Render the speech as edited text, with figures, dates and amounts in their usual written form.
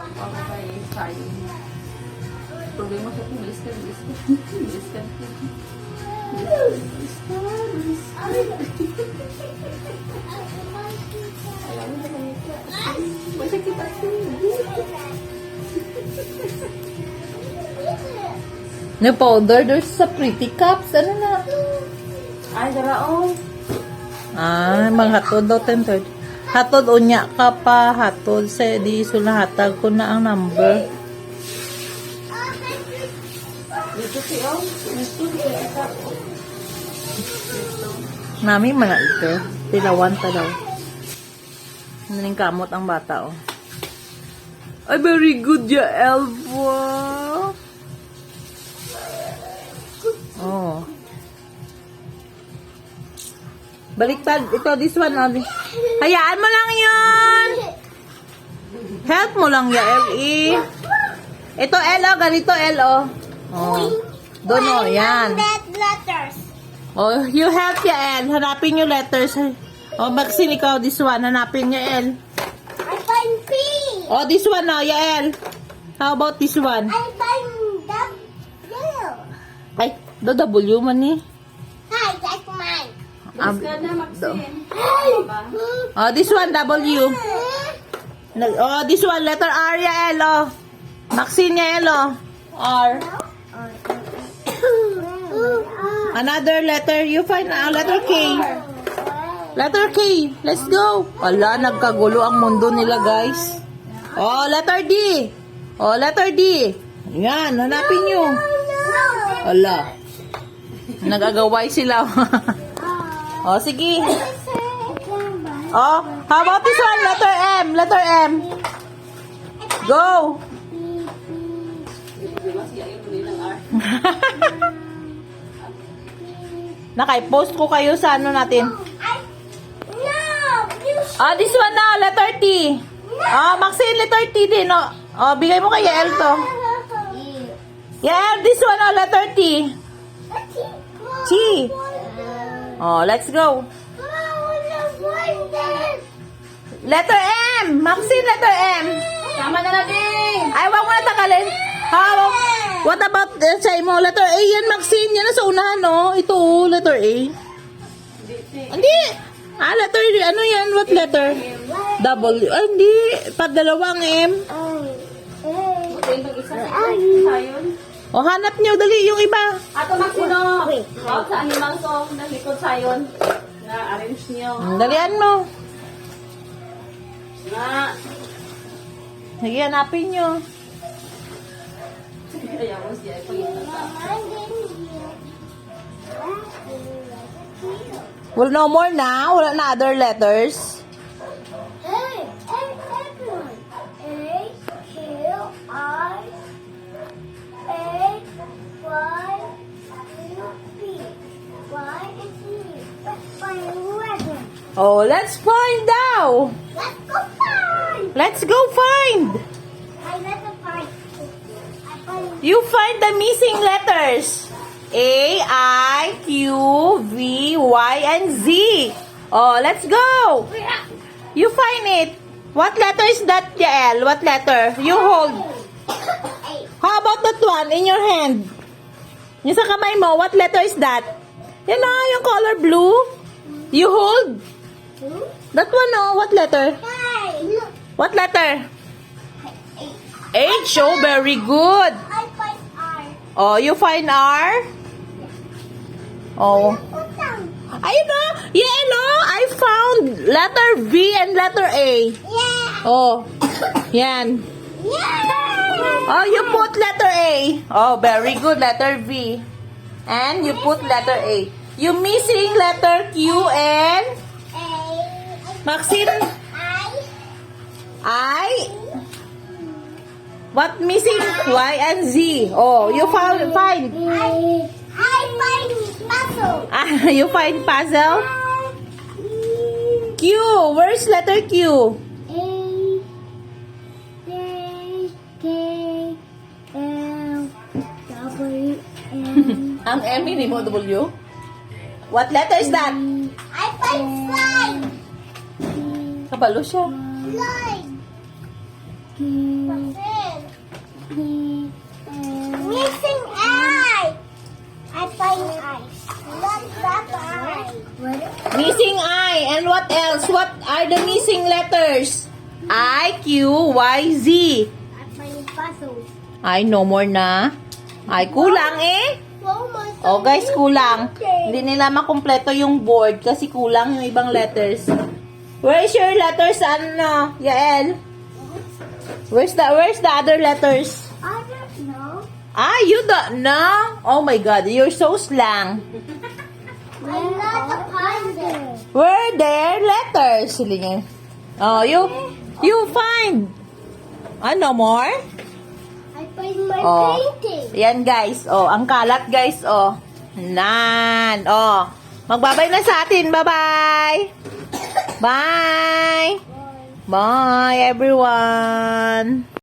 Ako kay Sayo. Problema sa bilis ka. Ayaw mo na ka. Basta kita Na powder, there's sa pretty cups. Ano na? Ay, daraong. Mga hatod daw, 10:30. Hatod, unya ka pa. Hatod, sa di sulahatag ko na ang number. Dito siya. Dito siya. Nami mga ito. Tilawan pa daw. Naning kamot ang bata, oh. Ay, very good ya, Elva. Oh. Baliktad. Ito, this one, oh. Hayaan mo lang yun. Help mo lang ya, L.E. Ito, L, oh. Ganito, L, oh. Oh. Doon, oh. Yan. Letters. Oh, you help ya, L. Hanapin yung letters. Oh, Maxine, ikaw, this one. Hanapin niya, L. I find P. Oh, this one, oh, ya, L. How about this one? I find W. Ay, the W man ni. Hi, that's mine. Bilis ka na, Maxine. Oh, this one, W. Oh, this one, letter R, ya, L, oh. Maxine, ya, L, oh. R. Another letter. You find letter K. Letter K. Let's go. Ala, nagkagulo ang mundo nila, guys. Oh, letter D. Oh, letter D. Yan, hanapin nyo. Ala. Nag-agaway sila. Oh, sige. Oh, how about this one? Letter M. Letter M. Go. Nakay-post ko kayo sa ano natin. Ah, this one na. Letter T. Ah, Maxine, letter T din. Oh, bigay mo kay Yael to. Yael, this one na. Letter T. T. Oh, let's go. Letter M. Maxine, letter M. Tama na natin. Ay, wag mo na takalin. What about sa mo? Letter A yan, Maxine. Yan na sa unahan, no? Ito, letter A. Hindi. Ah, letter, ano yan? What letter? W. Ay, hindi. Padalawang M. Ito yung pag-isa sayon. O, hanap niyo. Dali, yung iba. Ato, Maxine, oh. Out sa animal song. Nalikod sayon. Na-arrange niyo. Dalian mo. Na. Sige, hanapin niyo. Ayaw mo siya. Well, no more na. Wala na other letters. Oh, let's find out. Let's go find. You find the missing letters. A, I, Q, V, Y, and Z. Oh, let's go. You find it. What letter is that, Yael? What letter? You hold. How about that one in your hand? Yung sa kamay mo, what letter is that? Yan na, yung color blue. You hold. That one, oh, what letter? What letter? H. Oh, very good. Oh, you find R? Oh. Ayun na. Yellow. I found letter V and letter A. Oh. Yan. Oh, you put letter A. Oh, very good. Letter V. And you put letter A. You missing letter Q and Maxine? I. What missing? Y and Z. Oh, you find. I find puzzle. Ah, you find puzzle? Q. Where's letter Q? Ang M hindi mo W? What letter is that? I find slime. Kabalo siya. Slime. What are the missing letters? I, Q, Y, Z. I find puzzles. Ay, no more na. Ay, kulang eh. Oh my Oh, guys, kulang. Hindi nila makumpleto yung board kasi kulang yung ibang letters. Where is your letters, ano, Yael? Where's the other letters? I don't know. Ah, you don't know? Oh my God, you're so slang. I'm not a puzzle. Where their letters? Silingin. Oh, you find. Ano more? I find my Oh. painting. Yan guys, oh, ang kalat guys, oh. Nan, oh. Magbabay na sa atin, bye-bye. Bye. Bye, everyone.